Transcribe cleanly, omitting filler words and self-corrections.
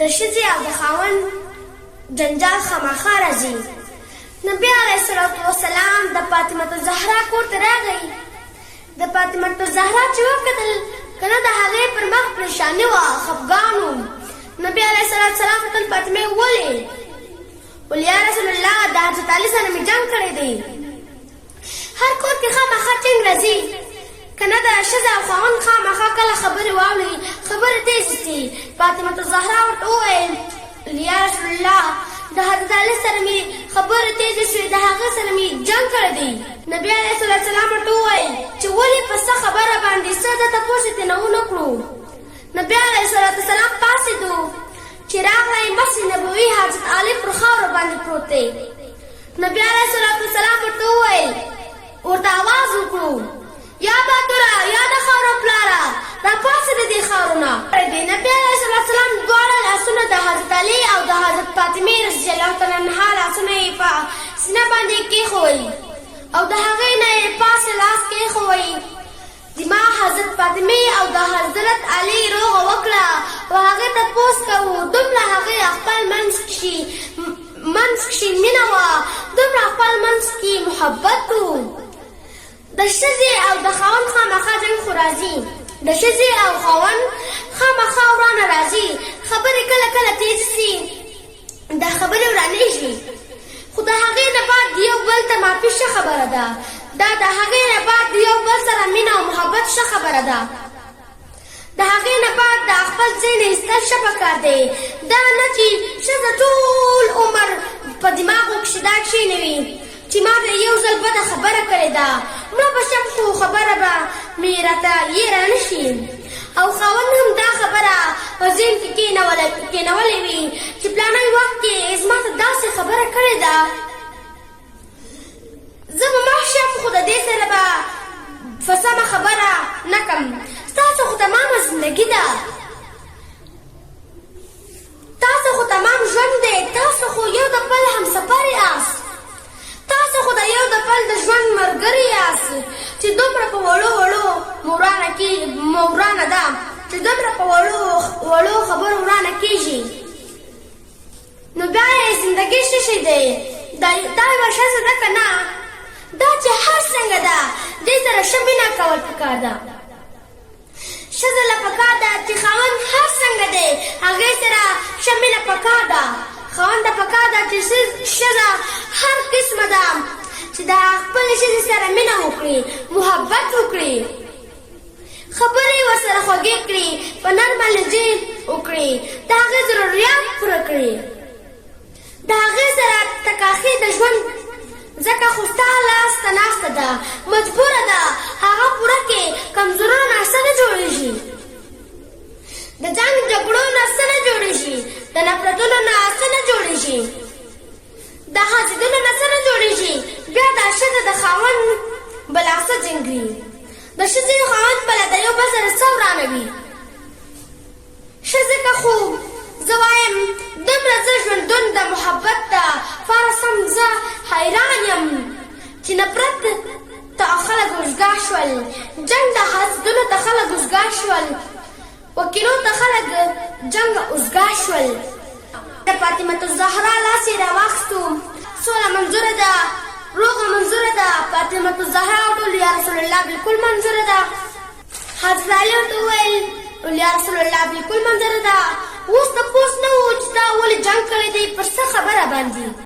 د ښځې او د خاوند جنجال خامخا راځي. نبي علیه الصلاة والسلام د فاطمه الزهرا کور ته راغی. د فاطمه الزهرا چې وکتل کنه د هغې پر مخ پریشاني وه، خفګان و. نبي علیه الصلاة والسلام ورته فاطمې ولې ویل یا رسول الله د حضرت علي سره مې جنګ کړی دی. هر کور کې خامخا جنګ راځي کنه د ښځه او خاوند خامخا کله خبرې واوري خبرې تیزې سي. فاطمه الزهرا ورته وویل یا رسول الله د حضرت علي سره مې خبرې تیزې شوې، د هغه سره مې جنګ کړی دی. نبي علیه الصلاة والسلام ورته وویل چې ولې په څه خبره باندې څه ده تپوس یې ترېنه ونه کړو. نبي علیه الصلاة والسلام پاڅېدو چې راغلی مسجد نبوي حضرت علي پر خاورو باندې پروت دی. نبي علیه الصلاة والسلام ورته وویل ورته آواز وکړو یا بهادره یا د خاورو پلاره راپاڅه د دې خاورو نه. نبي علیه الصلاة والسلام دواړه لاسونه د حضرت علي او د حضرت فاطمې رضی الله تعالی عنها لاسونه یې په سینه باندې کېښوئ او د هغې نه یې پاسه لاس کېښوئ. زما حضرت فاطمې او د حضرت علي روغه وکړه او هغې تپوس کوو. دومره هغې خپل منځ کښې مینه وه، دومره خپل منځ کې محبت و. د ښځې او د خاوند خامخا جنګ خو راځي، د ښځې او خاوند خامخا ورانه راځي. خبرې کله کله تیزې سي، دا خبرې ورانېږي، خو د هغې نه بعد یو بل ته معافي ښه خبره ده. دا د هغې نه بعد یو بل سره مینه او محبت ښه خبره ده. د هغې نه بعد د خپل ځای نه ایستل ښه پکار دی. دا نه چې ښځه ټول عمر په دماغو کښې دا کښېنوي چې ما ته یو ځل بده خبره کړې ده، مړه به شم خو خبره به مې راته یېره نه شي. او خاوند هم دا خبره په ذهن کې کېنولې وي چې پلانی وخت کې زما ته داسې خبره کړې ده، زه به مړ شم خو د دې سره به په سمه خبره نه کړم. ستاسو خو تمامه زندګي ده، تاسو خو تمام ژوند دی، تاسو خو یو د بل همسفر یاست، تاسو خو د یو د بل د ژوند ملګري یاست چې دومره په وړو ورانه ده چې دومره په وړو خبرو ورانه کېږي. نو بیا یې زندګي څه شی دی؟ دا یوه ښځه ده که نه؟ دا چې هر څنګه ده دې سره ښه مینه کول پکار ده. ښځه له پکار ده چې خاوند هر څنګه دی هغې سره ښه مینه پکار ده. خاوند ته پکار ده چې ښځه هر قسمه ده چې د خپلې ښځې سره مینه وکړي، محبت وکړي، خبرې ورسره خوږې کړي، په نرمه لهجې وکړي، د هغې ضروريات پوره کړي، د هغې سره تکاخي د ژوند ځکه خو ستا لاس ته ناسته ده، مجبوره ده هغه پوره کړي. کمزورو نه څه نه جوړېږي، د جنګ جګړو نه څه نه جوړېږي، د نفرتونو نه څه نه جوړېږي، د حاسدونو نه څه نه جوړېږي. بیا دا ښځه د خاوند بلا څه جنګوي، د ښځې خاوند بله د یو بل سره څه ورانوي. ښځې که خو زه وایم دومره زه ژوندون د محبت ده فارسم زه حیران یم چې نفرت ته خلک اوزګار شول، جنګ د حاسدونو ته خلک اوزګار شول، وکیلو ته خلک جنګ اوزګار شول. د فاطمه الزهرا لاس یې راواخیستو، سوله منظوره ده، روغه منظوره ده. فاطمه الزهرا ورته یا رسول الله بلکل منظوره ده. حضرت علي ورته وویل یا رسول الله بلکل منظوره ده. اوس تپوس نه و چې تا ولې جنګ کړی دی، پر څه خبره باندې؟